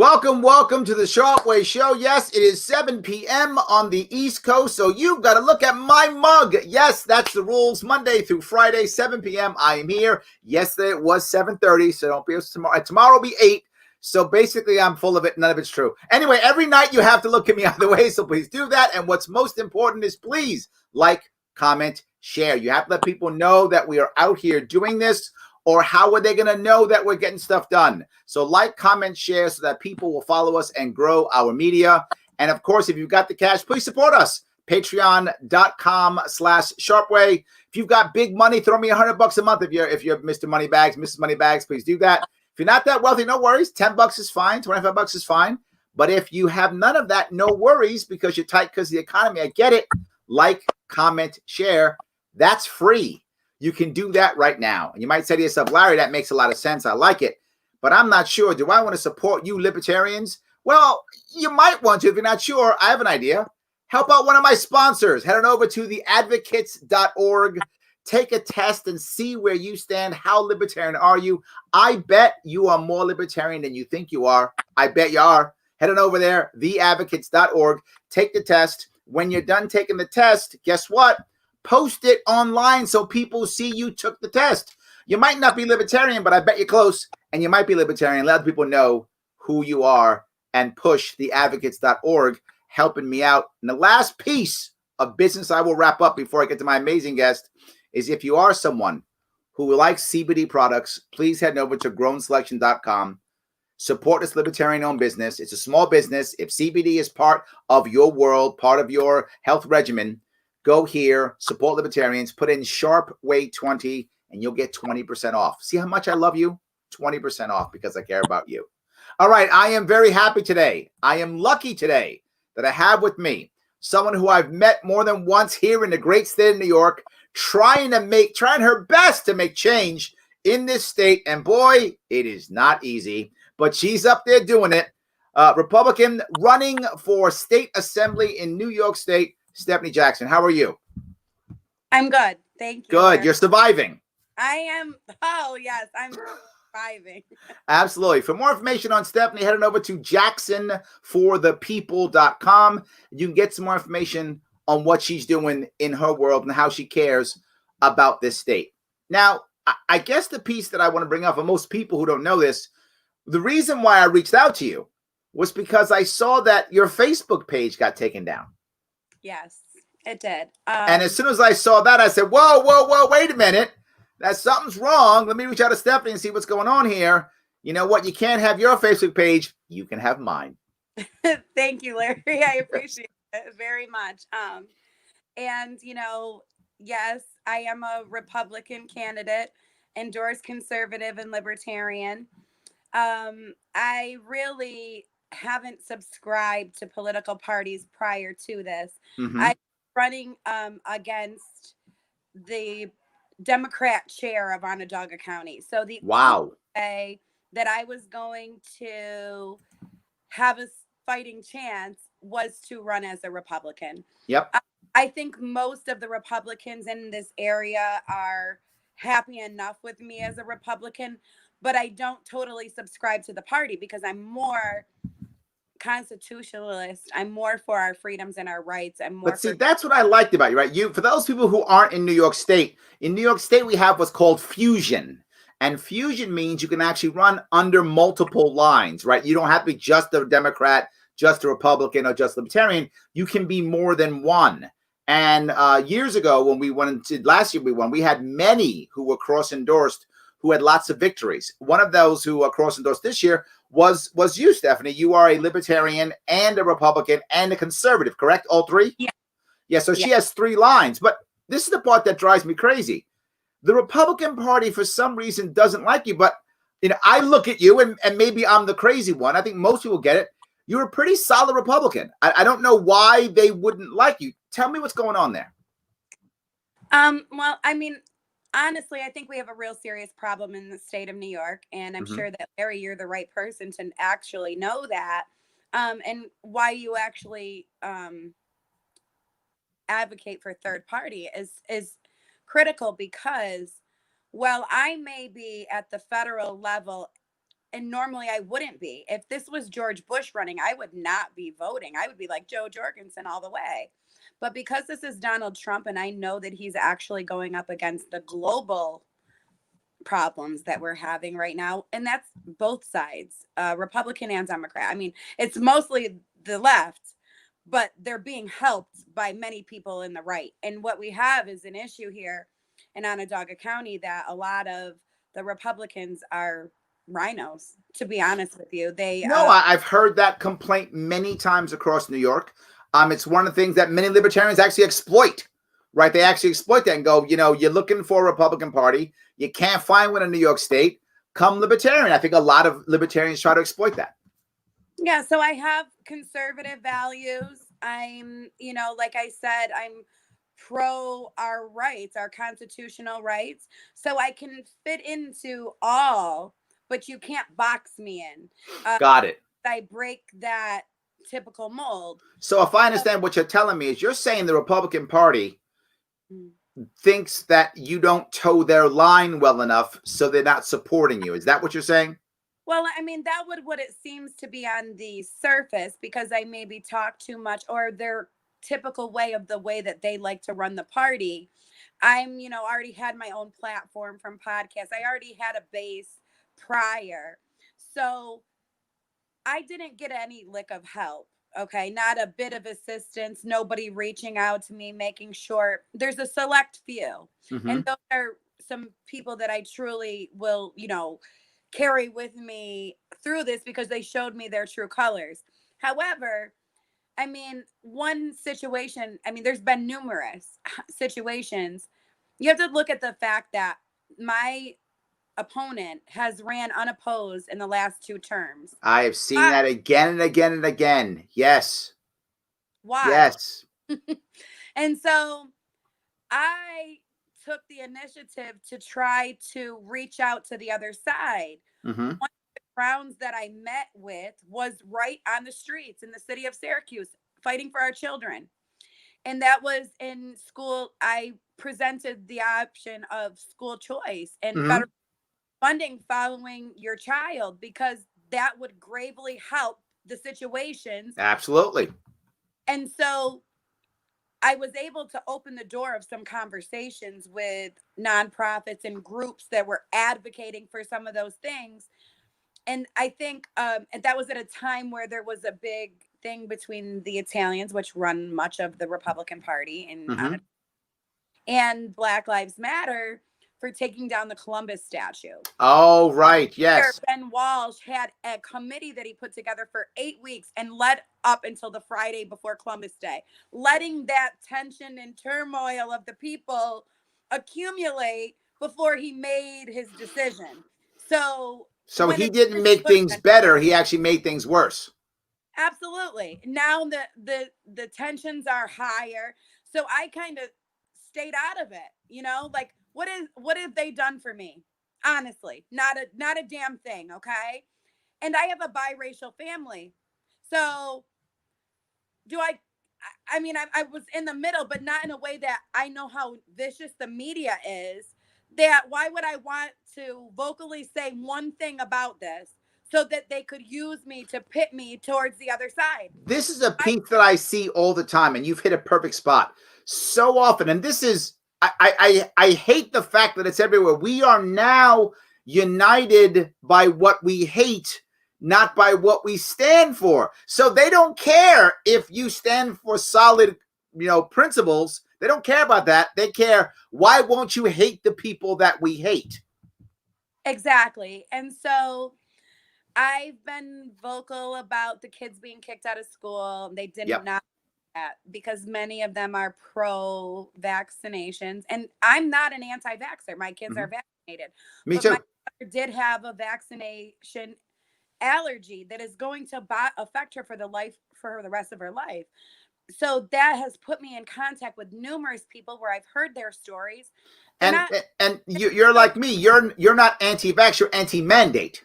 Welcome to the Sharpe Way show. Yes, it is 7 p.m. on the East Coast, so you've got to look at my mug. Yes, that's the rules. Monday through Friday, 7 p.m. I am here. Yesterday it was 7:30, so don't be tomorrow. Tomorrow will be 8. So basically, I'm full of it. None of it's true. Anyway, every night you have to look at me either way, so please do that. And what's most important is please like, comment, share. You have to let people know that we are out here doing this. Or how are they going to know that we're getting stuff done? So like, comment, share so that people will follow us and grow our media. And of course, if you've got the cash, please support us. Patreon.com/Sharpeway. If you've got big money, throw me $100 a month. If you're Mr. Moneybags, Mrs. Moneybags, please do that. If you're not that wealthy, no worries. $10 is fine. $25 is fine. But if you have none of that, no worries, because you're tight because of the economy. I get it. Like, comment, share. That's free. You can do that right now. And you might say to yourself, Larry, that makes a lot of sense. I like it. But I'm not sure. Do I want to support you libertarians? Well, you might want to. If you're not sure, I have an idea. Help out one of my sponsors. Head on over to theadvocates.org. Take a test and see where you stand. How libertarian are you? I bet you are more libertarian than you think you are. I bet you are. Head on over there, theadvocates.org. Take the test. When you're done taking the test, guess what? Post it online so people see you took the test. You might not be libertarian, but I bet you're close. And you might be libertarian. Let people know who you are and push theadvocates.org, helping me out. And the last piece of business I will wrap up before I get to my amazing guest is if you are someone who likes CBD products, please head over to grownselection.com. Support this libertarian-owned business. It's a small business. If CBD is part of your world, part of your health regimen, go here, support libertarians, put in Sharpe Way 20, and you'll get 20% off. See how much I love you? 20% off because I care about you. All right, I am very happy today. I am lucky today that I have with me someone who I've met more than once here in the great state of New York, trying her best to make change in this state. And boy, it is not easy, but she's up there doing it. Republican running for state assembly in New York State, Stephanie Jackson. How are you? I'm good. Thank you. Good. You're surviving. I am. Oh, yes. I'm surviving. Absolutely. For more information on Stephanie, head on over to jacksonforthepeople.com. You can get some more information on what she's doing in her world and how she cares about this state. Now, I guess the piece that I want to bring up, for most people who don't know this, the reason why I reached out to you was because I saw that your Facebook page got taken down. Yes, it did. And as soon as I saw that, I said, whoa, wait a minute. That something's wrong. Let me reach out to Stephanie and see what's going on here. You know what? You can't have your Facebook page. You can have mine. Thank you, Larry. I appreciate it very much. And, yes, I am a Republican candidate, endorsed conservative and libertarian. I really haven't subscribed to political parties prior to this. Mm-hmm. I'm running against the Democrat chair of Onondaga County. So the only way that I was going to have a fighting chance was to run as a Republican. Yep. I think most of the Republicans in this area are happy enough with me as a Republican, but I don't totally subscribe to the party because I'm more constitutionalist. I'm more for our freedoms and our rights. But see, that's what I liked about you, right? For those people who aren't in New York State, we have what's called fusion. And fusion means you can actually run under multiple lines, right? You don't have to be just a Democrat, just a Republican, or just Libertarian. You can be more than one. And years ago, when we went into last year, we had many who were cross-endorsed who had lots of victories. One of those who are cross-endorsed this year was you, Stephanie. You are a libertarian and a Republican and a conservative, correct? All three? Yeah. Yeah, so she has 3 lines. But this is the part that drives me crazy. The Republican Party, for some reason, doesn't like you. But I look at you, and maybe I'm the crazy one. I think most people get it. You're a pretty solid Republican. I don't know why they wouldn't like you. Tell me what's going on there. Well, I mean, honestly, I think we have a real serious problem in the state of New York. And I'm sure that, Larry, you're the right person to actually know that. And why you actually advocate for third party is critical because while I may be at the federal level and normally I wouldn't be. If this was George Bush running, I would not be voting. I would be like Joe Jorgensen all the way. But because this is Donald Trump, and I know that he's actually going up against the global problems that we're having right now, and that's both sides, Republican and Democrat. I mean, it's mostly the left, but they're being helped by many people in the right. And what we have is an issue here in Onondaga County that a lot of the Republicans are rhinos, to be honest with you. No, I've heard that complaint many times across New York. It's one of the things that many libertarians actually exploit, right? They actually exploit that and go, you're looking for a Republican Party. You can't find one in New York State. Come libertarian. I think a lot of libertarians try to exploit that. Yeah, so I have conservative values. I'm, like I said, I'm pro our rights, our constitutional rights. So I can fit into all, but you can't box me in. Got it. I break that typical mold. So if I understand what you're telling me is you're saying the Republican Party thinks that you don't toe their line well enough, so they're not supporting you. Is that what you're saying? Well, I mean, that would what it seems to be on the surface, because I maybe talk too much, or their typical way of the way that they like to run the party. I'm, already had my own platform from podcasts. I already had a base prior. So I didn't get any lick of help. Okay. Not a bit of assistance, nobody reaching out to me, making sure there's a select few. And those are some people that I truly will, carry with me through this because they showed me their true colors. However, I mean, one situation, I mean, there's been numerous situations. You have to look at the fact that my opponent has ran unopposed in the last 2 terms. I have seen that again and again and again. Yes. Why? Yes. And so I took the initiative to try to reach out to the other side. One of the crowns that I met with was right on the streets in the city of Syracuse, fighting for our children. And that was in school. I presented the option of school choice and federal funding following your child, because that would gravely help the situations. Absolutely. And so I was able to open the door of some conversations with nonprofits and groups that were advocating for some of those things. And I think and that was at a time where there was a big thing between the Italians, which run much of the Republican Party, and Black Lives Matter for taking down the Columbus statue. Oh, right. Yes. Ben Walsh had a committee that he put together for 8 weeks and led up until the Friday before Columbus Day, letting that tension and turmoil of the people accumulate before he made his decision. So he didn't make things better. He actually made things worse. Absolutely. Now the tensions are higher. So I kind of stayed out of it, like what have they done for me? Honestly, not a damn thing. Okay. And I have a biracial family. So I mean, I was in the middle, but not in a way that I know how vicious the media is. That why would I want to vocally say one thing about this so that they could use me to pit me towards the other side? This is a piece that I see all the time, and you've hit a perfect spot so often. And this is, I hate the fact that it's everywhere. We are now united by what we hate, not by what we stand for. So they don't care if you stand for solid, principles. They don't care about that. They care, why won't you hate the people that we hate? Exactly. And so I've been vocal about the kids being kicked out of school. They did not that, because many of them are pro vaccinations, and I'm not an anti-vaxxer. My kids are vaccinated. Me too. My mother did have a vaccination allergy that is going to affect her for the rest of her life. So that has put me in contact with numerous people where I've heard their stories. And you're like me. You're not anti-vax. You're anti-mandate.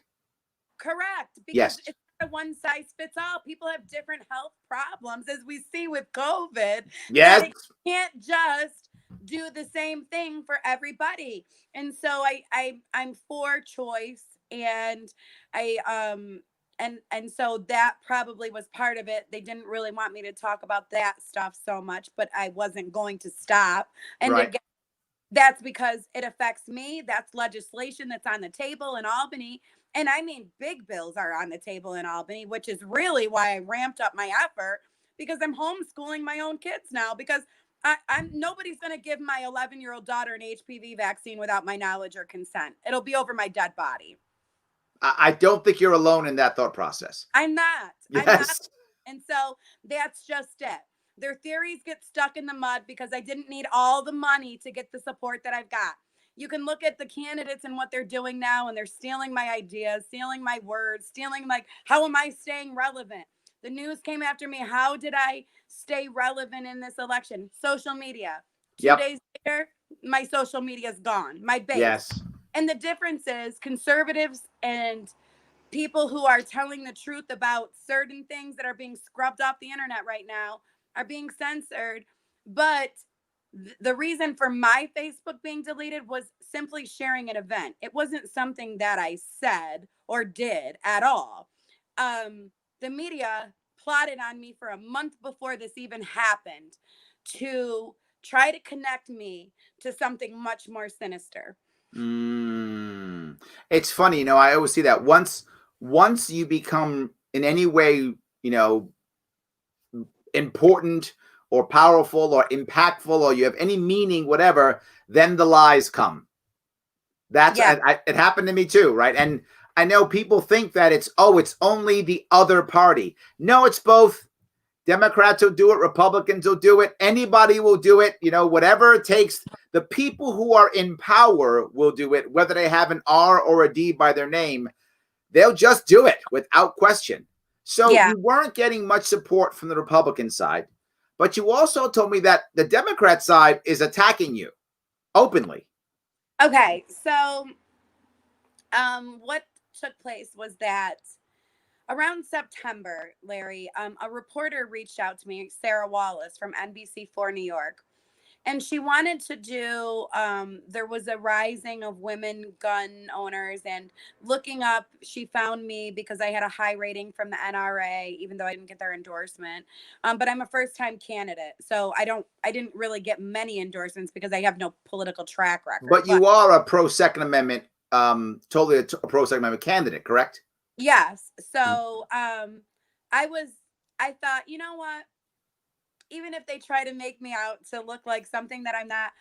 Correct. Because it's not a one size fits all. People have different health problems, as we see with COVID. Yes. You can't just do the same thing for everybody. And so I'm for choice, and I and so that probably was part of it. They didn't really want me to talk about that stuff so much, but I wasn't going to stop. And Right. again, that's because it affects me. That's legislation that's on the table in Albany. And I mean, big bills are on the table in Albany, which is really why I ramped up my effort, because I'm homeschooling my own kids now, because I'm nobody's going to give my 11-year-old daughter an HPV vaccine without my knowledge or consent. It'll be over my dead body. I don't think you're alone in that thought process. I'm not. I'm not. Yes. And so that's just it. Their theories get stuck in the mud because I didn't need all the money to get the support that I've got. You can look at the candidates and what they're doing now, and they're stealing my ideas, stealing my words, stealing, like, how am I staying relevant? The news came after me. How did I stay relevant in this election? Social media. 2 Yep. days later, my social media is gone, my base. Yes. And the difference is conservatives and people who are telling the truth about certain things that are being scrubbed off the internet right now are being censored. But the reason for my Facebook being deleted was simply sharing an event. It wasn't something that I said or did at all. The media plotted on me for a month before this even happened to try to connect me to something much more sinister. It's funny, I always see that once you become in any way, important or powerful or impactful, or you have any meaning, whatever, then the lies come. That's it happened to me too, right? And I know people think that it's only the other party. No, it's both. Democrats will do it. Republicans will do it. Anybody will do it. Whatever it takes. The people who are in power will do it, whether they have an R or a D by their name. They'll just do it without question. So you weren't getting much support from the Republican side, but you also told me that the Democrat side is attacking you openly. Okay, so what took place was that around September, Larry, a reporter reached out to me, Sarah Wallace from NBC4 New York, and she wanted to do, there was a rising of women gun owners, and looking up, she found me because I had a high rating from the NRA, even though I didn't get their endorsement. But I'm a first-time candidate, so I didn't really get many endorsements because I have no political track record. But you are a pro-Second Amendment, totally a pro-Second Amendment candidate, correct? Yes. So I thought, you know what? Even if they try to make me out to look like something that I'm not,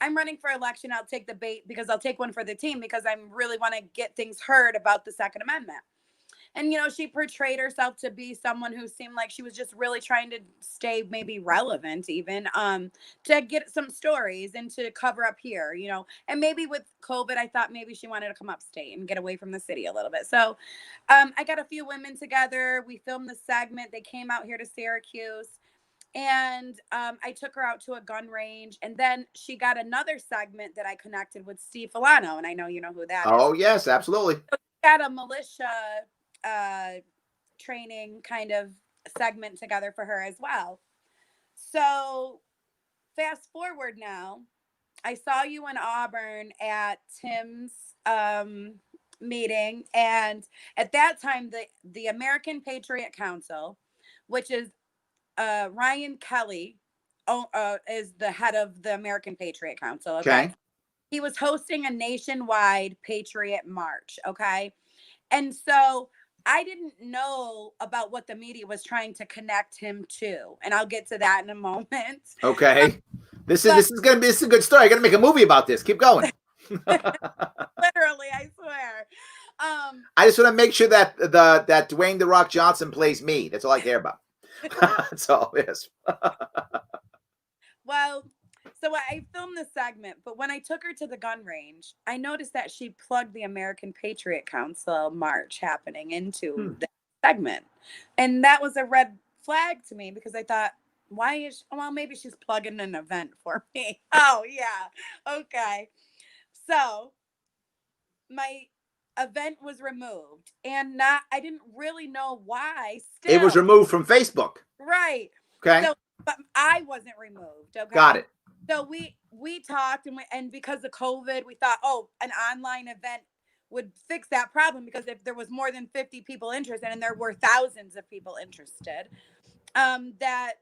I'm running for election. I'll take the bait because I'll take one for the team, because I really want to get things heard about the Second Amendment. And, she portrayed herself to be someone who seemed like she was just really trying to stay maybe relevant, even to get some stories and to cover up here, and maybe with COVID, I thought maybe she wanted to come upstate and get away from the city a little bit. So I got a few women together. We filmed the segment. They came out here to Syracuse. And I took her out to a gun range, and then she got another segment that I connected with Steve Filano, and I know you know who that is. Oh, yes, absolutely. So we got a militia training kind of segment together for her as well. So fast forward now, I saw you in Auburn at Tim's meeting, and at that time, the American Patriot Council, which is Ryan Kelly, is the head of the American Patriot Council. Okay. He was hosting a nationwide Patriot March. Okay. And so I didn't know about what the media was trying to connect him to. And I'll get to that in a moment. Okay. This is a good story. I got to make a movie about this. Keep going. Literally, I swear. I just want to make sure that that Dwayne "The Rock" Johnson plays me. That's all I care about. That's all. Yes. Well, so I filmed the segment, but when I took her to the gun range, I noticed that she plugged the American Patriot Council march happening into the segment. And that was a red flag to me, because I thought, maybe she's plugging an event for me. Oh, yeah. Okay. So my event was removed, and I didn't really know why. Still, it was removed from Facebook. Right. Okay. So, but I wasn't removed. Okay. Got it. So we talked, and because of COVID, we thought, oh, an online event would fix that problem, because if there was more than 50 people interested, and there were thousands of people interested, that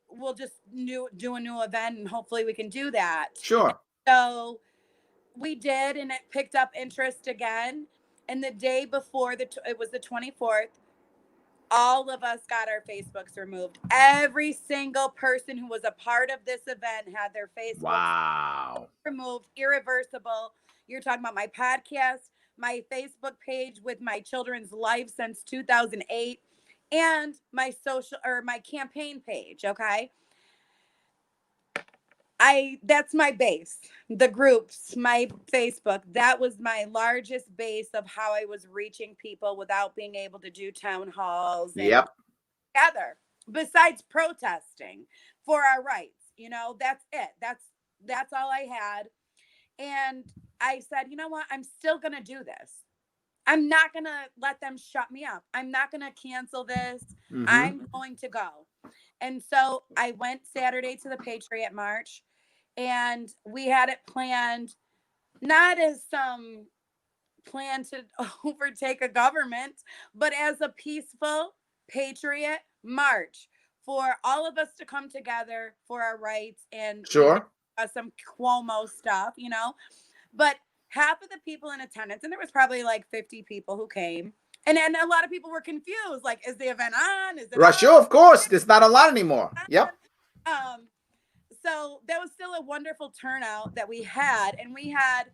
we'll just do a new event, and hopefully we can do that. Sure. So we did, and it picked up interest again. And the day before, it was the 24th, all of us got our Facebooks removed. Every single person who was a part of this event had their Facebooks removed, irreversible. You're talking about my podcast, my Facebook page with my children's life since 2008, and my my campaign page. Okay. That's my base, the groups, my Facebook. That was my largest base of how I was reaching people without being able to do town halls and Yep. together. Besides protesting for our rights, that's it. That's all I had. And I said, you know what? I'm still gonna do this. I'm not gonna let them shut me up. I'm not gonna cancel this. I'm going to go. And so I went Saturday to the Patriot March, and we had it planned not as some plan to overtake a government, but as a peaceful patriot march for all of us to come together for our rights. And we did some Cuomo stuff, but half of the people in attendance, and there was probably like 50 people who came. And then a lot of people were confused, like, is the event on? Is it on? Sure, of course. It's not online anymore. Yep. So that was still a wonderful turnout that we had. And we had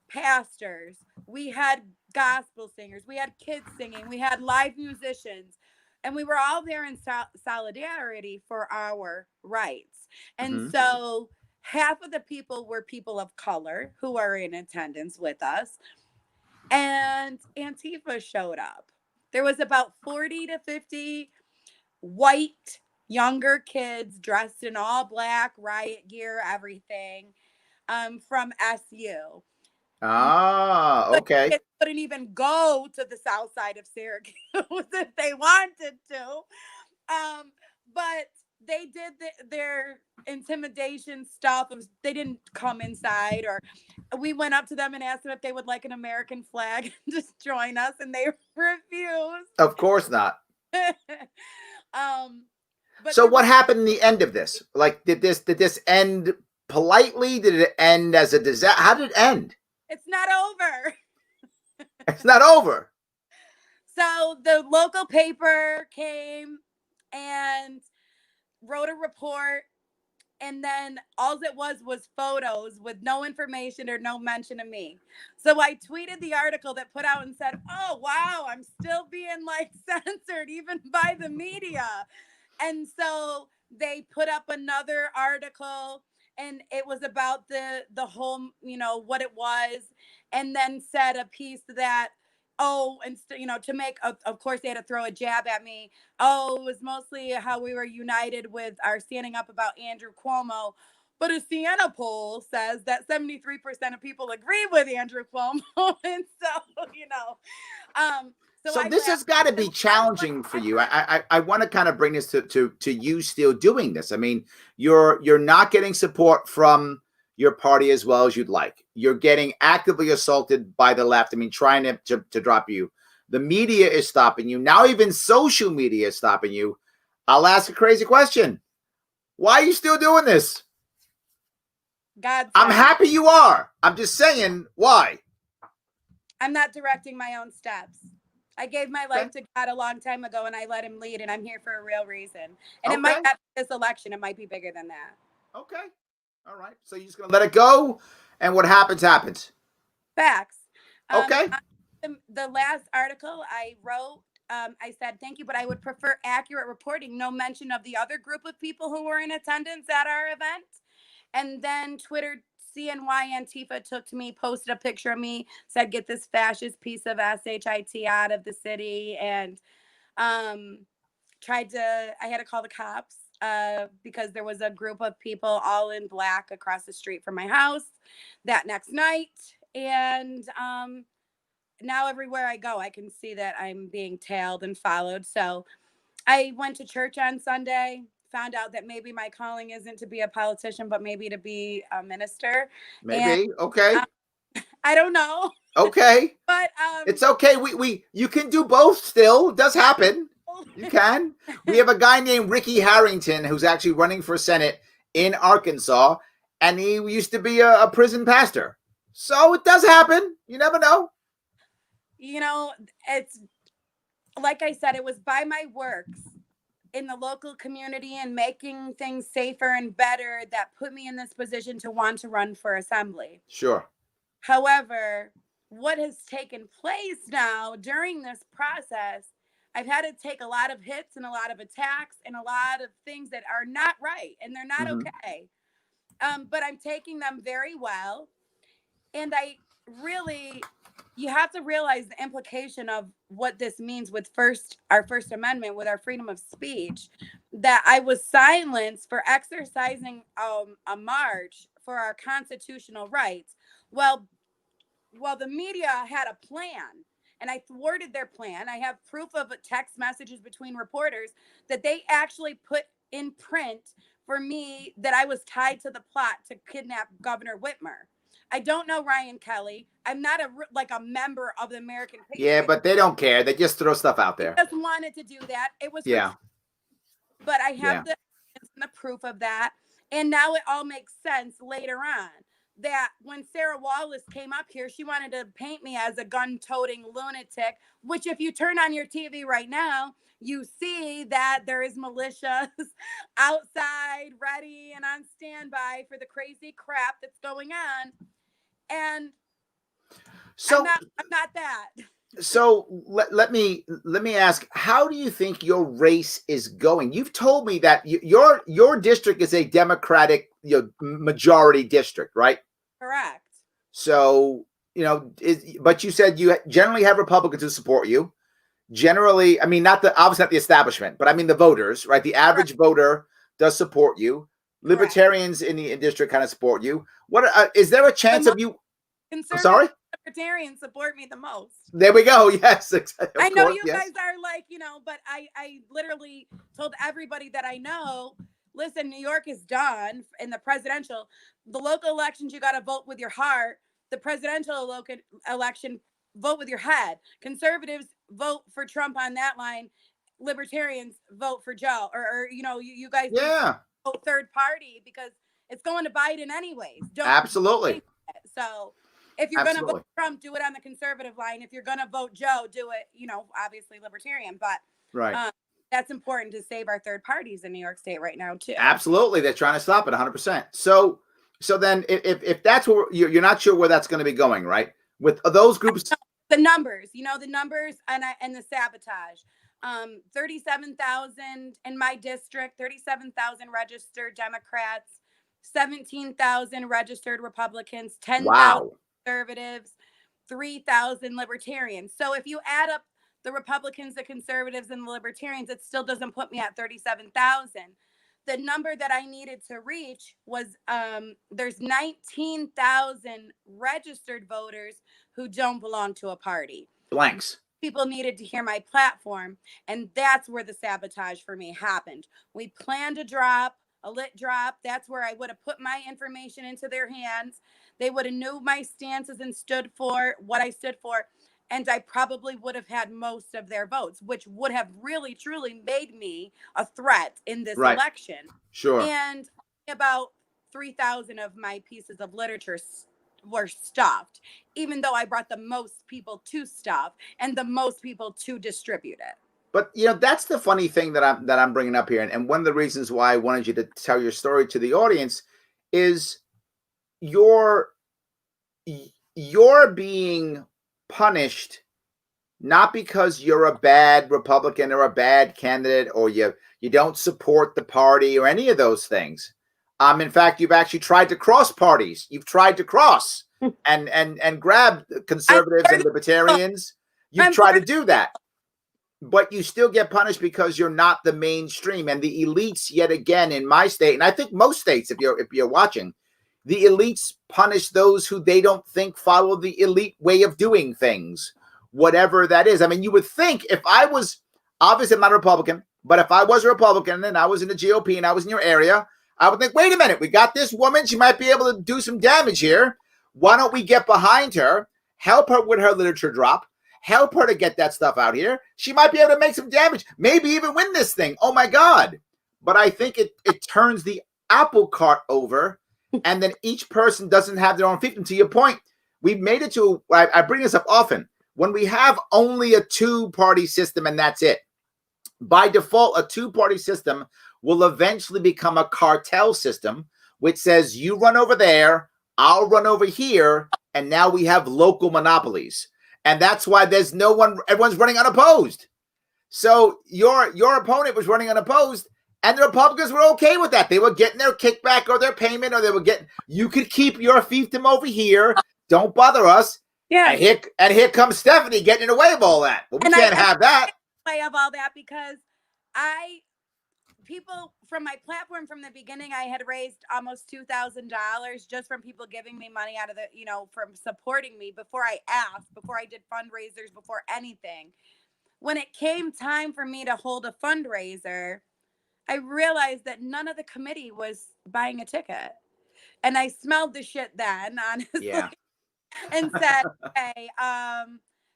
pastors, we had gospel singers, we had kids singing, we had live musicians, and we were all there in solidarity for our rights. And so half of the people were people of color who are in attendance with us, and Antifa showed up. There was about 40 to 50 white younger kids dressed in all black, riot gear, everything, from SU. Okay. Kids couldn't even go to the south side of Syracuse if they wanted to. But they did their intimidation stuff. They didn't come inside, or we went up to them and asked them if they would like an American flag and just join us, and they refused. Of course not. But so what happened in the end of this? Like, did this end politely? Did it end as a disaster? How did it end? It's not over. It's not over. So the local paper came and wrote a report, and then all it was photos with no information or no mention of me. So I tweeted the article that put out and said, oh, wow, I'm still being like censored even by the media. And so they put up another article, and it was about the whole, what it was, and then said a piece that, and to make, of course, they had to throw a jab at me. Oh, it was mostly how we were united with our standing up about Andrew Cuomo. But a Siena poll says that 73% of people agree with Andrew Cuomo. And so, so this has got to be challenging for you. I want to kind of bring this to you still doing this. I mean, you're not getting support from your party as well as you'd like. You're getting actively assaulted by the left. I mean, trying to drop you. The media is stopping you. Now even social media is stopping you. I'll ask a crazy question. Why are you still doing this? I'm happy you are. I'm just saying, why? I'm not directing my own steps. I gave my life to God a long time ago, and I let him lead, and I'm here for a real reason. And it might not be this election. It might be bigger than that. Okay. All right. So you're just going to let it go, and what happens, happens. Facts. Okay. The last article I wrote, I said, thank you, but I would prefer accurate reporting. No mention of the other group of people who were in attendance at our event. And then Twitter CNY Antifa took to me, posted a picture of me, said, get this fascist piece of SHIT out of the city. And I had to call the cops because there was a group of people all in black across the street from my house that next night. And now everywhere I go, I can see that I'm being tailed and followed. So I went to church on Sunday, found out that maybe my calling isn't to be a politician, but maybe to be a minister. And Maybe. Okay. I don't know. Okay. But it's okay. You can do both still. It does happen. You can. We have a guy named Ricky Harrington who's actually running for Senate in Arkansas, and he used to be a prison pastor. So it does happen. You never know. You know, it's like I said, it was by my works in the local community and making things safer and better that put me in this position to want to run for assembly. Sure. However, what has taken place now during this process, I've had to take a lot of hits and a lot of attacks and a lot of things that are not right and they're not okay. But I'm taking them very well. And you have to realize the implication of what this means with our First Amendment, with our freedom of speech, that I was silenced for exercising a march for our constitutional rights. Well, the media had a plan and I thwarted their plan. I have proof of text messages between reporters that they actually put in print for me that I was tied to the plot to kidnap Governor Whitmer. I don't know Ryan Kelly. I'm not a member of the American Patriot. Yeah, but they don't care. They just throw stuff out there. I just wanted to do that. It was but I have the proof of that. And now it all makes sense later on. That when Sarah Wallace came up here, she wanted to paint me as a gun-toting lunatic, which if you turn on your TV right now, you see that there is militias outside ready and on standby for the crazy crap that's going on. And so I'm not that. So let me ask, how do you think your race is going? You've told me that your district is a Democratic majority district, right? Correct. So, but you said you generally have Republicans who support you. Generally, I mean, obviously not the establishment, but I mean the voters, right? The average voter does support you. Libertarians in the district kind of support you. Is there a chance of you? I'm sorry? Libertarians support me the most. There we go. Yes, exactly. I know you guys are but I literally told everybody that I know, listen, New York is done in the presidential. The local elections, you got to vote with your heart. The presidential election, vote with your head. Conservatives vote for Trump on that line. Libertarians vote for Joe. Or you guys vote third party because it's going to Biden anyways. Absolutely. So if you're going to vote Trump, do it on the conservative line. If you're going to vote Joe, do it, obviously libertarian. But that's important to save our third parties in New York State right now, too. Absolutely. They're trying to stop it 100%. So then if that's where you're not sure where that's going to be going, right? With those groups. The numbers, the numbers and the sabotage. 37,000 in my district, 37,000 registered Democrats, 17,000 registered Republicans, 10,000 conservatives, 3,000 libertarians. So if you add up the Republicans, the conservatives, and the libertarians, it still doesn't put me at 37,000. The number that I needed to reach was there's 19,000 registered voters who don't belong to a party. Blanks. People needed to hear my platform, and that's where the sabotage for me happened. We planned a lit drop. That's where I would have put my information into their hands. They would have knew my stances and stood for what I stood for. And I probably would have had most of their votes, which would have really, truly made me a threat in this election. Sure. And about 3,000 of my pieces of literature were stuffed, even though I brought the most people to stuff and the most people to distribute it. But that's the funny thing that I'm bringing up here, and one of the reasons why I wanted you to tell your story to the audience is you're being punished not because you're a bad Republican or a bad candidate or you don't support the party or any of those things. In fact, you've actually tried to cross parties. You've tried to cross and grab conservatives and libertarians. You've tried to do that. But you still get punished because you're not the mainstream. And the elites, yet again, in my state, and I think most states, if you're watching, the elites punish those who they don't think follow the elite way of doing things, whatever that is. I mean, you would think if I was, obviously I'm not a Republican, But if I was a Republican and I was in the GOP and I was in your area, I would think, wait a minute, we got this woman. She might be able to do some damage here. Why don't we get behind her, help her with her literature drop, help her to get that stuff out here? She might be able to make some damage, maybe even win this thing. Oh, my God. But I think it turns the apple cart over, and then each person doesn't have their own fiefdom. To your point, we've made it to, I bring this up often, when we have only a two-party system and that's it. By default, a two-party system will eventually become a cartel system, which says you run over there, I'll run over here, and now we have local monopolies. And that's why there's no one, everyone's running unopposed. So your opponent was running unopposed, and the Republicans were okay with that. They were getting their kickback or their payment, or they were getting, you could keep your fiefdom over here, don't bother us. Yeah. And here comes Stephanie getting in the way of all that. Well, we can't have that. Way of all that, because people from my platform from the beginning, I had raised almost $2,000 just from people giving me money out of the, from supporting me before I asked, before I did fundraisers, before anything. When it came time for me to hold a fundraiser, I realized that none of the committee was buying a ticket. And I smelled the shit then, honestly. Yeah. And said, hey,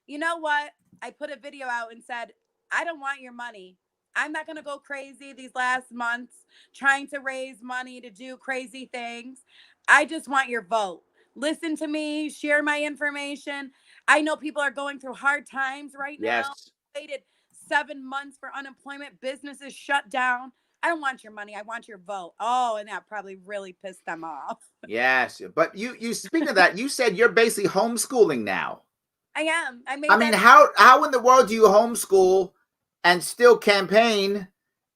you know what? I put a video out and said, I don't want your money. I'm not going to go crazy these last months trying to raise money to do crazy things. I just want your vote. Listen to me, share my information. I know people are going through hard times right now. Yes. Waited 7 months for unemployment. Businesses shut down. I don't want your money. I want your vote. Oh, and that probably really pissed them off. Yes. But you speak of that, you said you're basically homeschooling now. I am. I mean, how in the world do you homeschool and still campaign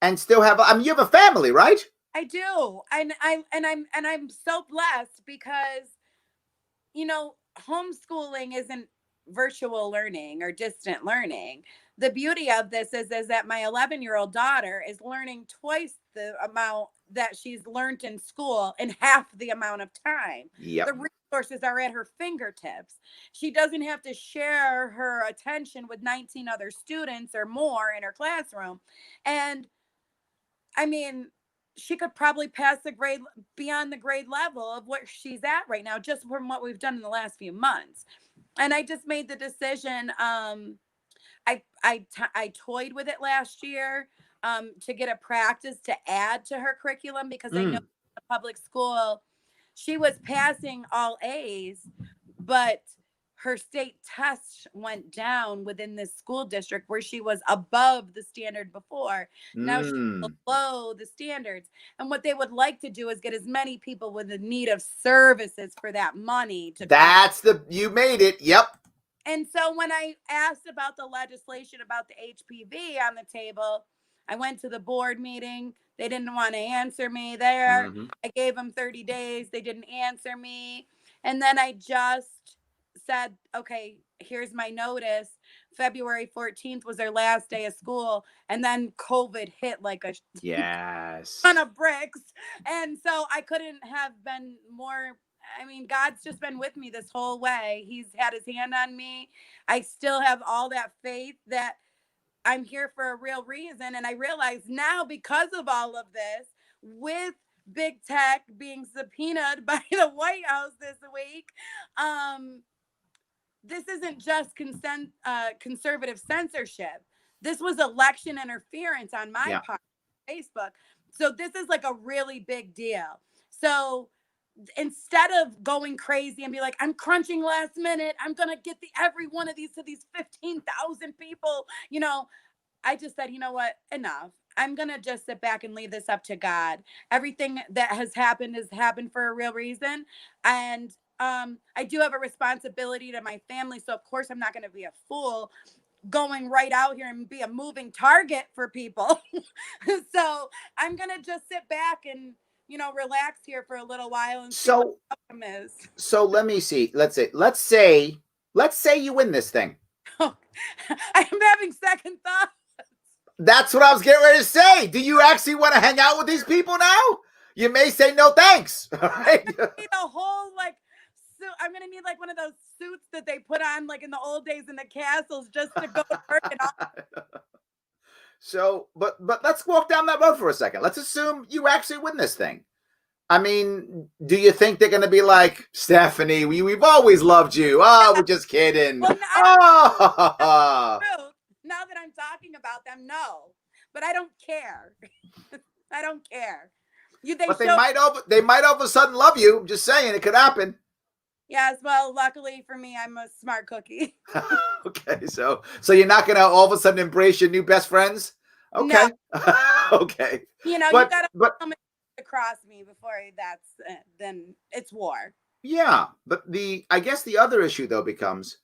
and still have, I mean, you have a family, right? I do. And I'm so blessed because, homeschooling isn't virtual learning or distant learning. The beauty of this is that my 11-year-old daughter is learning twice the amount that she's learned in school in half the amount of time. Yep. The resources are at her fingertips. She doesn't have to share her attention with 19 other students or more in her classroom. And I mean, she could probably pass the grade beyond the grade level of what she's at right now, just from what we've done in the last few months. And I just made the decision. I toyed with it last year to get a practice to add to her curriculum because I know the public school, she was passing all A's, but her state test went down within this school district where she was above the standard before. Now she's below the standards. And what they would like to do is get as many people with the need of services for that money to you made it. Yep. And so when I asked about the legislation about the HPV on the table, I went to the board meeting. They didn't want to answer me there. I gave them 30 days. They didn't answer me. And then I just said, okay, here's my notice. February 14th was their last day of school. And then COVID hit like a ton of bricks. And so I couldn't have been more. I mean, God's just been with me this whole way. He's had his hand on me. I still have all that faith that I'm here for a real reason. And I realize now, because of all of this, with big tech being subpoenaed by the White House this week, this isn't just conservative censorship. This was election interference on my part, Facebook. So this is like a really big deal. So instead of going crazy and be like, I'm crunching last minute, I'm going to get every one of these to these 15,000 people, I just said, you know what, enough. I'm going to just sit back and leave this up to God. Everything that has happened for a real reason. And I do have a responsibility to my family. So of course I'm not going to be a fool going right out here and be a moving target for people. So I'm going to just sit back and relax here for a little while and see what the outcome is. So let me see. Let's say you win this thing. I'm having second thoughts. That's what I was getting ready to say. Do you actually want to hang out with these people now? You may say no thanks. Right? I'm gonna need a whole suit. I'm gonna need one of those suits that they put on in the old days in the castles just to go to work and all. So, but let's walk down that road for a second. Let's assume you actually win this thing. I mean, do you think they're going to be like, Stephanie, we've always loved you. Oh, we're just kidding. Well, Oh, now that I'm talking about them, no, but I don't care. I don't care. But they might all of a sudden love you. I'm just saying, it could happen. Yes, well, luckily for me, I'm a smart cookie. Okay, so you're not going to all of a sudden embrace your new best friends? Okay. No. Okay. You know, you got to come across me before then it's war. Yeah, but I guess the other issue though becomes,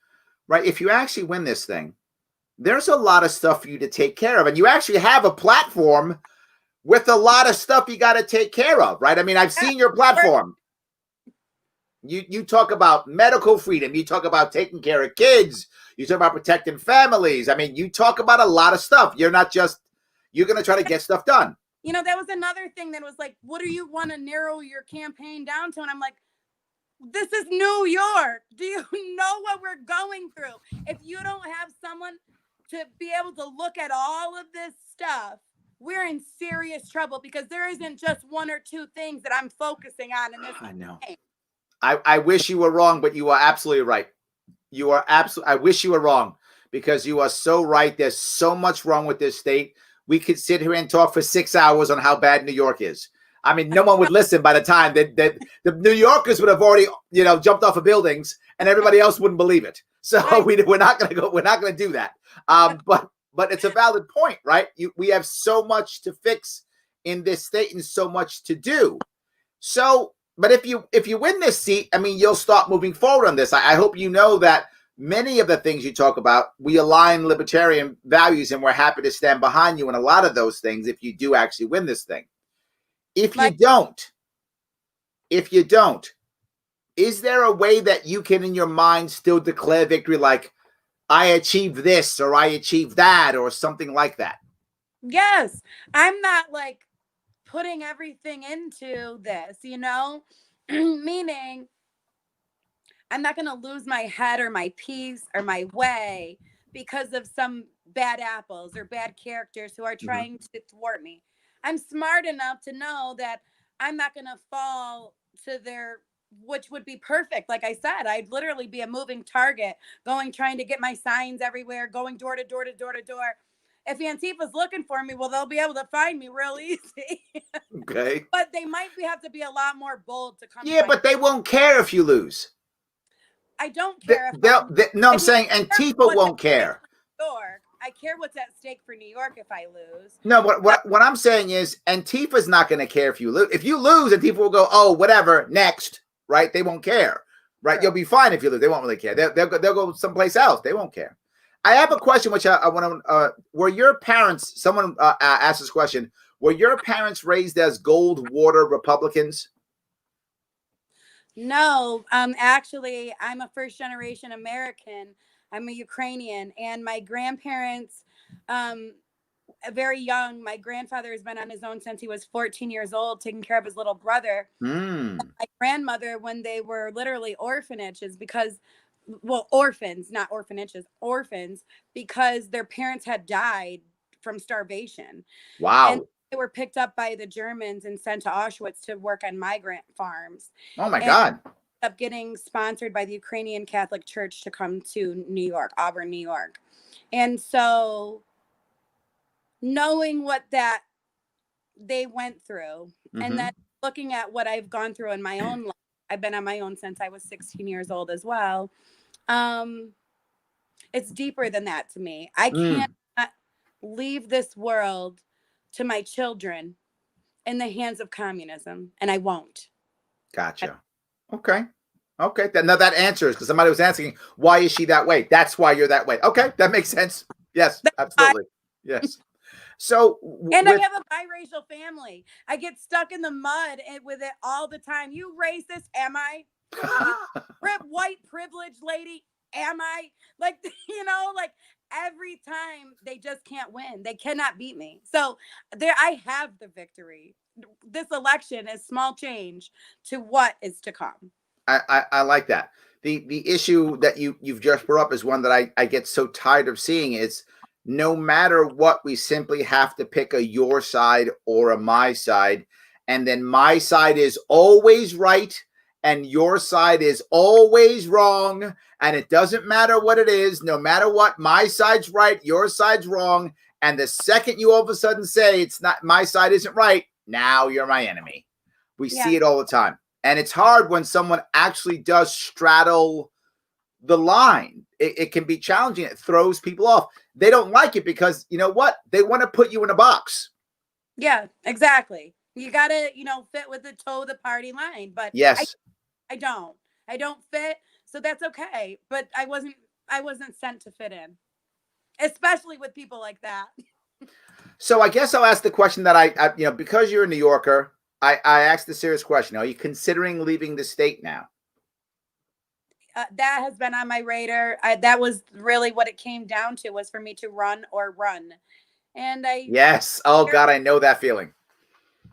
right, if you actually win this thing, there's a lot of stuff for you to take care of, and you actually have a platform with a lot of stuff you got to take care of, right? I mean, I've seen your platform. You talk about medical freedom, you talk about taking care of kids, you talk about protecting families. I mean, you talk about a lot of stuff. You're not just, you're going to try to get stuff done. You know, that was another thing that was like, what do you want to narrow your campaign down to? And I'm like, this is New York. Do you know what we're going through? If you don't have someone to be able to look at all of this stuff, we're in serious trouble, because there isn't just one or two things that I'm focusing on in this. I know. I wish you were wrong, but you are absolutely right. You are absolutely, I wish you were wrong, because you are so right. There's so much wrong with this state. We could sit here and talk for 6 hours on how bad New York is. I mean, no one would listen by the time that the New Yorkers would have already, jumped off of buildings, and everybody else wouldn't believe it. So we're not going to do that. But it's a valid point, right? We have so much to fix in this state and so much to do. So, but if you win this seat, I mean, you'll start moving forward on this. I hope you know that many of the things you talk about, we align libertarian values, and we're happy to stand behind you in a lot of those things if you do actually win this thing. If you don't, is there a way that you can, in your mind, still declare victory, like, I achieved this, or I achieved that, or something like that? Yes. I'm not like putting everything into this, meaning I'm not going to lose my head or my peace or my way because of some bad apples or bad characters who are trying to thwart me. I'm smart enough to know that I'm not going to fall to their, which would be perfect. Like I said, I'd literally be a moving target, trying to get my signs everywhere, going door to door to door to door. If Antifa's looking for me, well, they'll be able to find me real easy. Okay. But they might have to be a lot more bold to come. Yeah, but they won't care if you lose. I don't care. I'm saying Antifa won't care. I care what's at stake for New York if I lose. No, what I'm saying is Antifa's not going to care if you lose. If you lose, Antifa will go, oh, whatever, next, right? They won't care, right? Sure. You'll be fine if you lose. They won't really care. They'll go someplace else. They won't care. I have a question, which I want to, were your parents, someone asked this question, were your parents raised as Goldwater Republicans? No, actually, I'm a first generation American. I'm a Ukrainian, and my grandparents, very young, my grandfather has been on his own since he was 14 years old, taking care of his little brother. My grandmother, when they were literally orphans, not orphanages, orphans, because their parents had died from starvation. Wow. And they were picked up by the Germans and sent to Auschwitz to work on migrant farms. Oh my God. Up getting sponsored by the Ukrainian Catholic Church to come to New York, Auburn, New York. And so knowing what that they went through, and then looking at what I've gone through in my own life, I've been on my own since I was 16 years old as well. It's deeper than that to me. I can't leave this world to my children in the hands of communism, and I won't. Gotcha. Okay. Now that answers, because somebody was asking, why is she that way? That's why you're that way. Okay, that makes sense. Yes, absolutely. Yes. So, and I have a biracial family. I get stuck in the mud with it all the time. You racist? Am I? White privileged lady? Am I? Like every time they just can't win. They cannot beat me. So I have the victory. This election is small change to what is to come. I like that. The issue that you've just brought up is one that I get so tired of seeing. Is no matter what, we simply have to pick a your side or a my side. And then my side is always right and your side is always wrong. And it doesn't matter what it is, no matter what, my side's right, your side's wrong. And the second you all of a sudden say it's not, my side isn't right, now you're my enemy. We see it all the time. And it's hard when someone actually does straddle the line. It can be challenging. It throws people off. They don't like it because, you know what? They want to put you in a box. Yeah, exactly. You got to, fit with the toe the party line. But yes, I don't fit. So that's okay. But I wasn't sent to fit in, especially with people like that. So I guess I'll ask the question that I because you're a New Yorker, I asked the serious question. Are you considering leaving the state now? That has been on my radar. That was really what it came down to, was for me to run or run. And yes. Oh God, I know that feeling.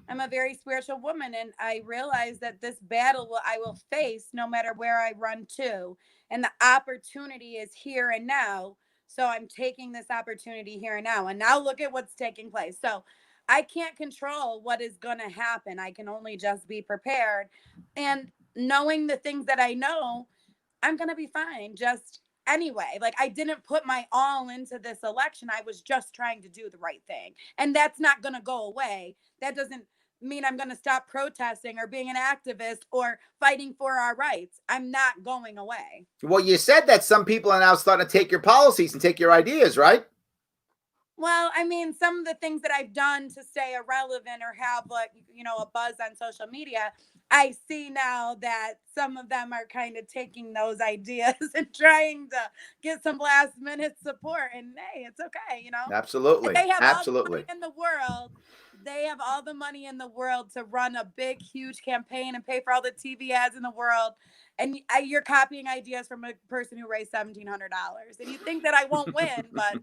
I'm a very spiritual woman, and I realize that this battle I will face no matter where I run to. And the opportunity is here and now. So I'm taking this opportunity here and now. And now look at what's taking place. So I can't control what is going to happen. I can only just be prepared. And knowing the things that I know, I'm going to be fine. Just anyway, like, I didn't put my all into this election. I was just trying to do the right thing. And that's not going to go away. That doesn't mean I'm going to stop protesting or being an activist or fighting for our rights. I'm not going away. Well, you said that some people are now starting to take your policies and take your ideas, right? Well, I mean, some of the things that I've done to stay irrelevant or have, like, a buzz on social media, I see now that some of them are kind of taking those ideas and trying to get some last minute support. And hey, it's okay, Absolutely. And they have absolutely all the money in the world. They have all the money in the world to run a big, huge campaign and pay for all the TV ads in the world. And you're copying ideas from a person who raised $1,700. And you think that I won't win, but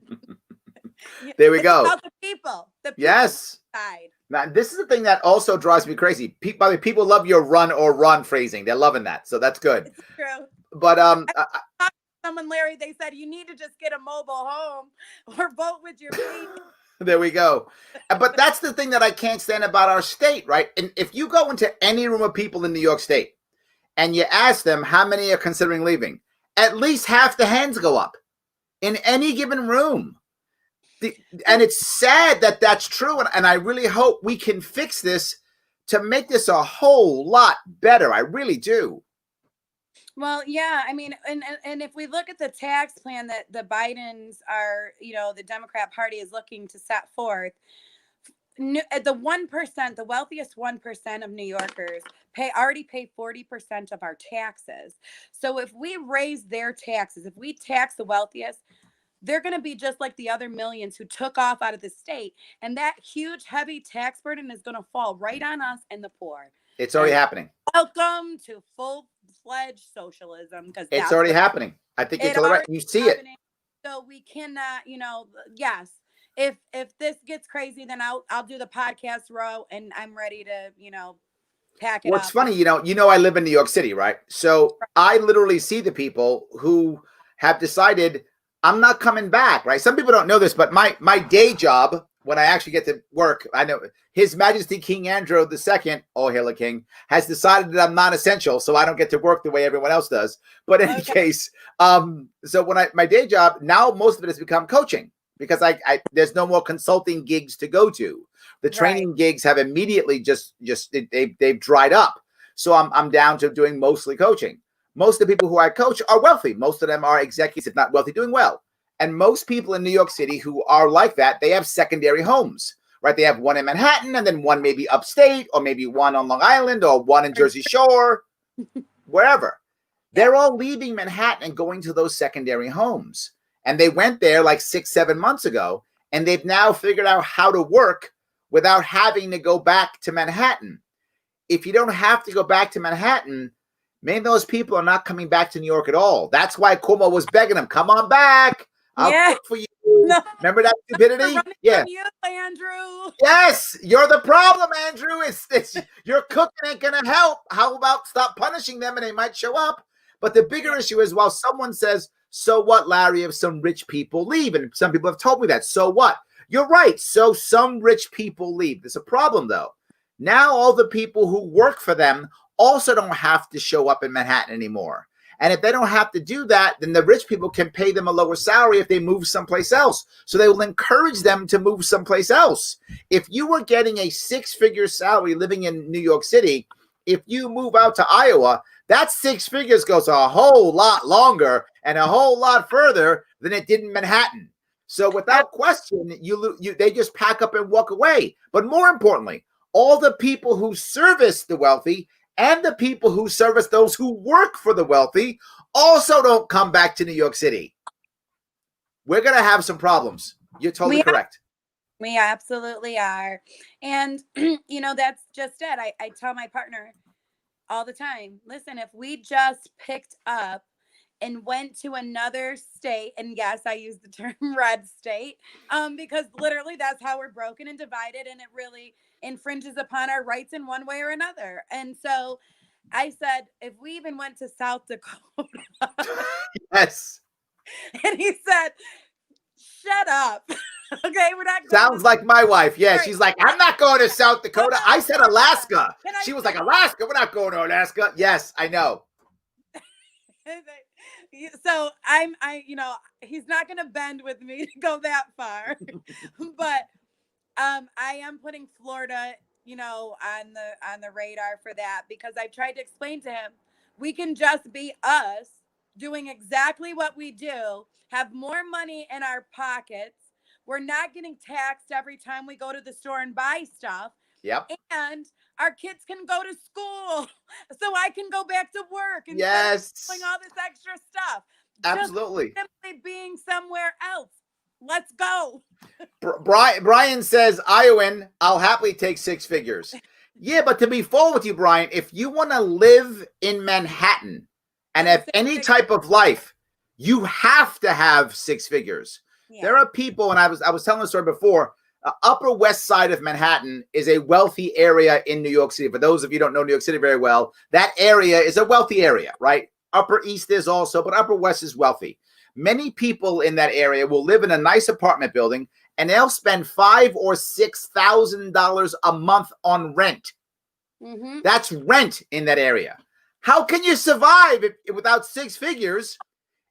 there we go. About the people. Yes. Side. Now, this is the thing that also drives me crazy. People love your run or run phrasing. They're loving that. So that's good. It's true. But someone, Larry, they said you need to just get a mobile home or vote with your feet. There we go. But that's the thing that I can't stand about our state, right? And if you go into any room of people in New York State and you ask them how many are considering leaving, at least half the hands go up in any given room. And it's sad that that's true. And I really hope we can fix this to make this a whole lot better. I really do. Well, yeah, I mean, and if we look at the tax plan that the Bidens are, the Democrat Party is looking to set forth, the 1%, the wealthiest 1% of New Yorkers already pay 40% of our taxes. So if we raise their taxes, if we tax the wealthiest, they're going to be just like the other millions who took off out of the state. And that huge, heavy tax burden is going to fall right on us and the poor. It's already happening. Welcome to full-fledged socialism, because it's already happening. I think it's already, you see happening. It. So we cannot, yes. If this gets crazy, then I'll do the podcast row, and I'm ready to, pack it up. What's funny, I live in New York City, right? So I literally see the people who have decided I'm not coming back, right? Some people don't know this, but my day job, when I actually get to work, I know His Majesty King Andrew II, oh, hail the king, has decided that I'm not essential, so I don't get to work the way everyone else does. But in any case, so when my day job, now most of it has become coaching, because I there's no more consulting gigs to go to. The training gigs have immediately they've dried up. So I'm down to doing mostly coaching. Most of the people who I coach are wealthy. Most of them are executives, if not wealthy, doing well. And most people in New York City who are like that, they have secondary homes, right? They have one in Manhattan and then one maybe upstate, or maybe one on Long Island, or one in Jersey Shore, wherever. They're all leaving Manhattan and going to those secondary homes. And they went there like 6-7 months ago, and they've now figured out how to work without having to go back to Manhattan. If you don't have to go back to Manhattan, many of those people are not coming back to New York at all. That's why Cuomo was begging them, come on back. I'll cook for you. No. Remember that stupidity? Yeah. You, Andrew. Yes, you're the problem, Andrew. It's your cooking ain't going to help. How about stop punishing them and they might show up? But the bigger issue is, while someone says, So what, Larry, if some rich people leave? And some people have told me that. So what? You're right. So some rich people leave. There's a problem, though. Now all the people who work for them also don't have to show up in Manhattan anymore. And if they don't have to do that, then the rich people can pay them a lower salary if they move someplace else. So they will encourage them to move someplace else. If you were getting a six-figure salary living in New York City, if you move out to Iowa, that six figures goes a whole lot longer and a whole lot further than it did in Manhattan. So without question, they just pack up and walk away. But more importantly, all the people who service the wealthy and the people who service those who work for the wealthy also don't come back to New York City. We're going to have some problems. You're totally correct. We absolutely are. And, that's just it. I tell my partner all the time, listen, if we just picked up and went to another state, and yes, I use the term red state, because literally that's how we're broken and divided, and it really infringes upon our rights in one way or another. And so I said, if we even went to South Dakota. Yes. And he said, shut up. Okay, we're not going. Sounds like my wife. Yeah, she's like, I'm not going to South Dakota. I said Alaska. She was like, Alaska? We're not going to Alaska. Yes, I know. So he's not going to bend with me to go that far. But I am putting Florida, on the radar for that, because I've tried to explain to him, we can just be us doing exactly what we do, have more money in our pockets. We're not getting taxed every time we go to the store and buy stuff. Yep. And our kids can go to school so I can go back to work and doing all this extra stuff. Absolutely. Just simply being somewhere else. Let's go. Brian says, Iowan, I'll happily take six figures. Yeah, but to be full with you, Brian, if you want to live in Manhattan and have any type of life, you have to have six figures. Yeah. There are people, and I was telling the story before, Upper West Side of Manhattan is a wealthy area in New York City. For those of you who don't know New York City very well, that area is a wealthy area, right? Upper East is also, but Upper West is wealthy. Many people in that area will live in a nice apartment building, and they'll spend $5,000 or $6,000 a month on rent. Mm-hmm. That's rent in that area. How can you survive without six figures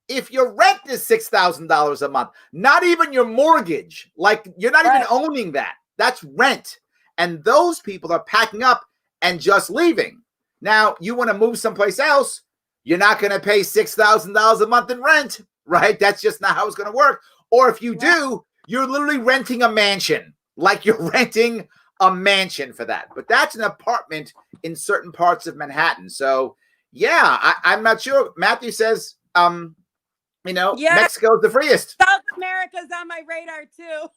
if your rent is $6,000 a month? Not even your mortgage. Like, you're not even owning that. That's rent. And those people are packing up and just leaving. Now, you want to move someplace else, you're not going to pay $6,000 a month in rent, right? That's just not how it's going to work. Or if you do, you're literally renting a mansion. Like, you're renting a mansion for that. But that's an apartment in certain parts of Manhattan. So, yeah, I'm not sure. Matthew says, Mexico's the freest. South America's on my radar, too.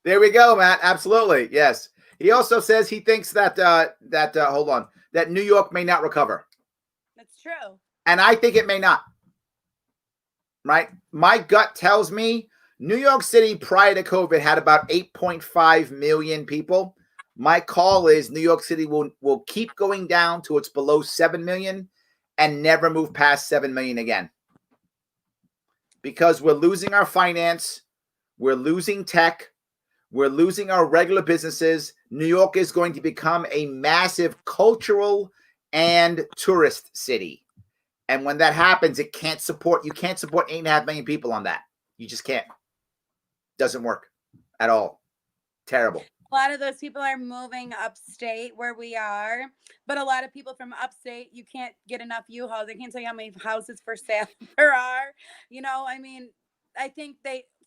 There we go, Matt. Absolutely. Yes. He also says he thinks that that New York may not recover. That's true. And I think it may not. Right? My gut tells me New York City prior to COVID had about 8.5 million people. My call is New York City will keep going down to it's below 7 million and never move past 7 million again. Because we're losing our finance, we're losing tech, we're losing our regular businesses. New York is going to become a massive cultural and tourist city. And when that happens, you can't support 8.5 million people on that. You just can't. Doesn't work at all. Terrible. A lot of those people are moving upstate where we are, but a lot of people from upstate, you can't get enough U-Hauls. I can't tell you how many houses for sale there are. I think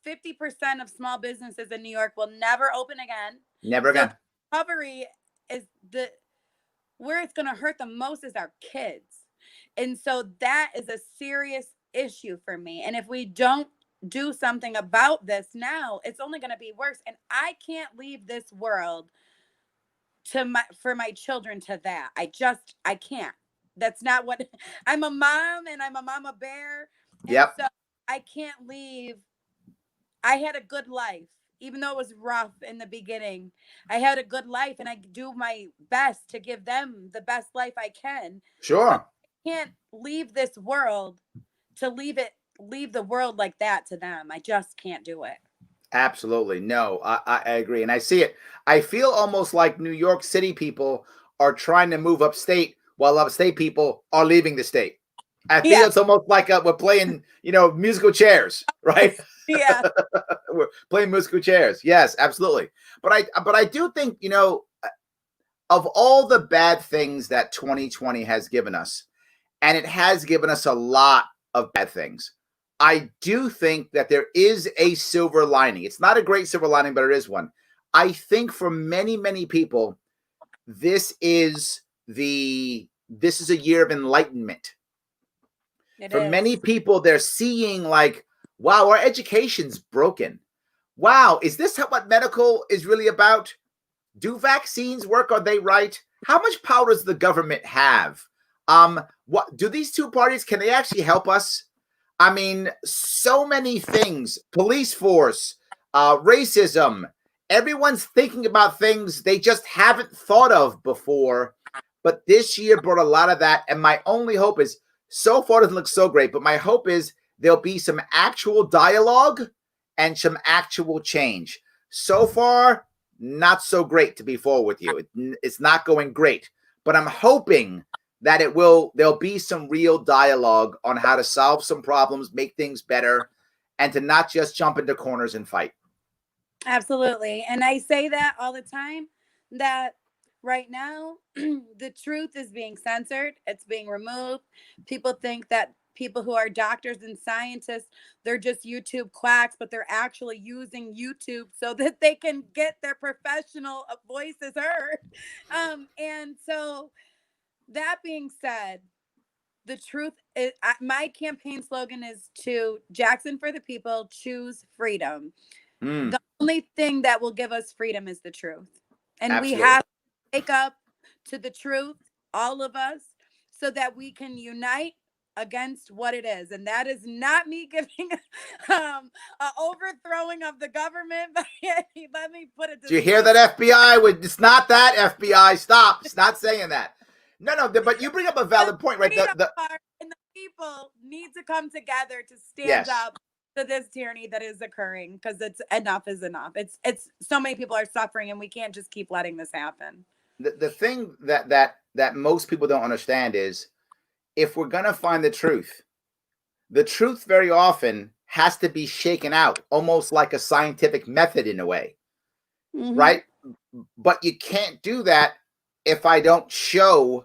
50% of small businesses in New York will never open again. Never again. So recovery is where it's going to hurt the most is our kids. And so that is a serious issue for me. And if we don't do something about this now, it's only going to be worse. And I can't leave this world for my children to that. I can't. That's not what I'm a mom, and I'm a mama bear. Yep. So I can't leave. I had a good life, even though it was rough in the beginning. I had a good life, and I do my best to give them the best life I can. Sure. So I can't leave this world to leave it leave the world like that to them. I just can't do it. Absolutely. No, I agree. And I see it. I feel almost like New York City people are trying to move upstate while upstate people are leaving the state. I feel Yeah. it's almost like we're playing, musical chairs, right? Yeah. We're playing musical chairs. Yes, absolutely. But I do think, of all the bad things that 2020 has given us, and it has given us a lot of bad things, I do think that there is a silver lining. It's not a great silver lining, but it is one. I think for many, many people, this is a year of enlightenment. For many people, they're seeing like, wow, our education's broken. Wow, is this what medical is really about? Do vaccines work? Are they right? How much power does the government have? What do these two parties, can they actually help us? I mean, so many things, police force, racism, everyone's thinking about things they just haven't thought of before. But this year brought a lot of that. And my only hope is, so far it doesn't look so great, but my hope is there'll be some actual dialogue and some actual change. So far, not so great, to be forward with you. It's not going great, but I'm hoping that there'll be some real dialogue on how to solve some problems, make things better, and to not just jump into corners and fight. Absolutely. And I say that all the time, that right now the truth is being censored, it's being removed. People think that people who are doctors and scientists, they're just YouTube quacks, but they're actually using YouTube so that they can get their professional voices heard. And so, that being said, the truth is, my campaign slogan is to Jackson for the people, choose freedom. The only thing that will give us freedom is the truth. And Absolutely. we have to wake up to the truth, all of us, so that we can unite against what it is. And that is not me giving an overthrowing of the government. But let me put it this way. Do you hear that, FBI? It's not that, FBI. Stop. It's not saying that. No, but you bring up a valid point, right? And the people need to come together to stand up to this tyranny that is occurring, because it's enough is enough. It's so many people are suffering, and we can't just keep letting this happen. The thing that most people don't understand is, if we're gonna find the truth very often has to be shaken out, almost like a scientific method in a way, right? But you can't do that if I don't show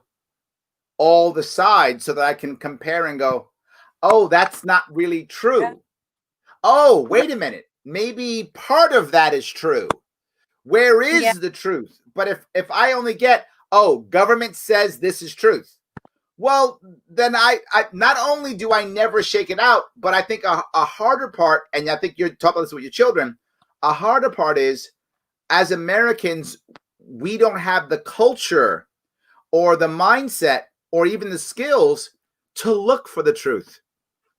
all the sides so that I can compare and go, oh, that's not really true. Yeah. Oh, wait a minute. Maybe part of that is true. Where is the truth? But if I only get, oh, government says this is truth, well, then I not only do I never shake it out, but I think a harder part, and I think you're talking about this with your children, a harder part is, as Americans, we don't have the culture or the mindset or even the skills to look for the truth.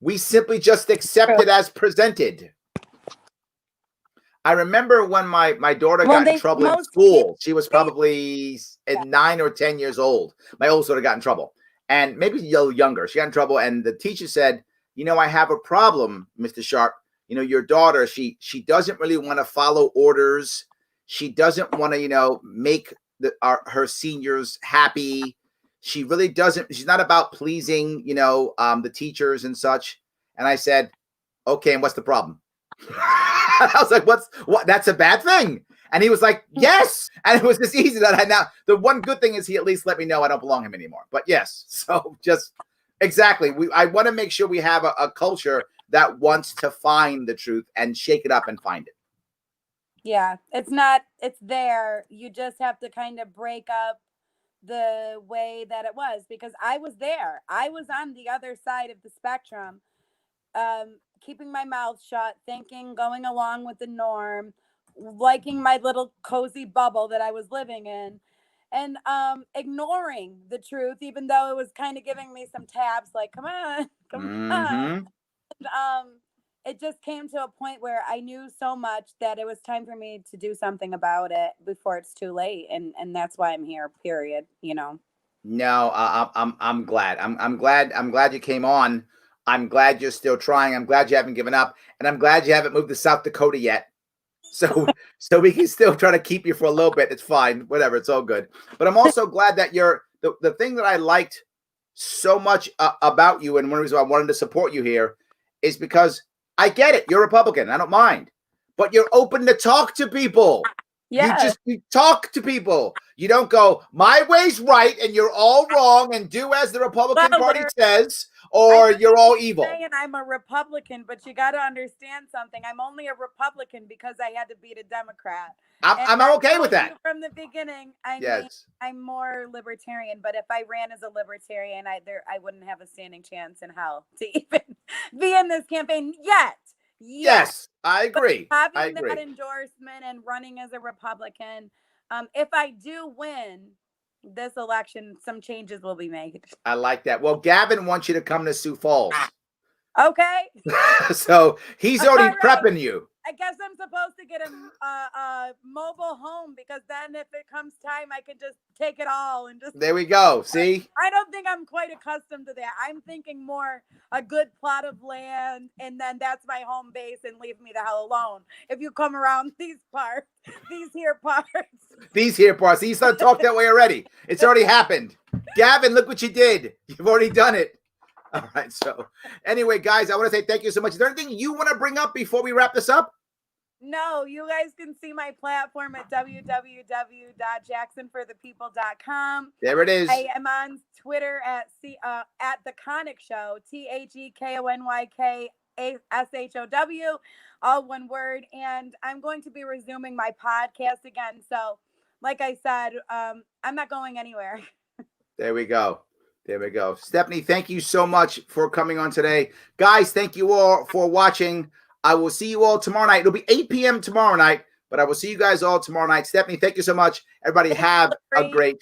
We simply just accept it as presented. I remember when my daughter got in trouble in school. She was probably 9 or 10 years old. My oldest daughter got in trouble, and maybe a little younger. She got in trouble, and the teacher said, I have a problem, Mr. Sharpe. Your daughter, she doesn't really want to follow orders. She doesn't want to, make her seniors happy. She really doesn't. She's not about pleasing, the teachers and such. And I said, okay, and what's the problem? I was like, what? That's a bad thing. And he was like, yes. And it was just easy that I now, the one good thing is he at least let me know I don't belong him anymore. But yes, so just exactly. I want to make sure we have a culture that wants to find the truth and shake it up and find it. Yeah, it's there. You just have to kind of break up the way that it was, because I was there. I was on the other side of the spectrum, keeping my mouth shut, thinking, going along with the norm, liking my little cozy bubble that I was living in, and ignoring the truth, even though it was kind of giving me some taps, like, come on, come on. And, it just came to a point where I knew so much that it was time for me to do something about it before it's too late, and that's why I'm here. Period. No, I'm glad. I'm glad you came on. I'm glad you're still trying. I'm glad you haven't given up. And I'm glad you haven't moved to South Dakota yet. So we can still try to keep you for a little bit. It's fine. Whatever. It's all good. But I'm also glad that you're the thing that I liked so much about you, and one reason why I wanted to support you here is because I get it. You're Republican. I don't mind. But you're open to talk to people. Yeah. You talk to people. You don't go, my way's right and you're all wrong and do as the Republican Party says, or you're all evil. Saying I'm a Republican, but you got to understand something. I'm only a Republican because I had to beat a Democrat. I'm okay with that. From the beginning, I'm more libertarian, but if I ran as a libertarian, I wouldn't have a standing chance in hell to even be in this campaign yet. Yes, I agree. But having that endorsement and running as a Republican, if I do win this election, some changes will be made. I like that. Well, Gavin wants you to come to Sioux Falls. Okay. So he's already prepping you. I guess I'm supposed to get a mobile home, because then if it comes time, I can just take it all and just. There we go. See? I don't think I'm quite accustomed to that. I'm thinking more a good plot of land, and then that's my home base, and leave me the hell alone. If you come around these parts, these here parts. He's not talked that way already. It's already happened. Gavin, look what you did. You've already done it. All right. So anyway, guys, I want to say thank you so much. Is there anything you want to bring up before we wrap this up? No, you guys can see my platform at www.jacksonforthepeople.com. There it is. I am on Twitter at The Conic Show, TheKonykshow, all one word. And I'm going to be resuming my podcast again. So, like I said, I'm not going anywhere. There we go. Stephanie, thank you so much for coming on today. Guys, thank you all for watching. I will see you all tomorrow night. It'll be 8 p.m. tomorrow night, but I will see you guys all tomorrow night. Stephanie, thank you so much. Everybody have a great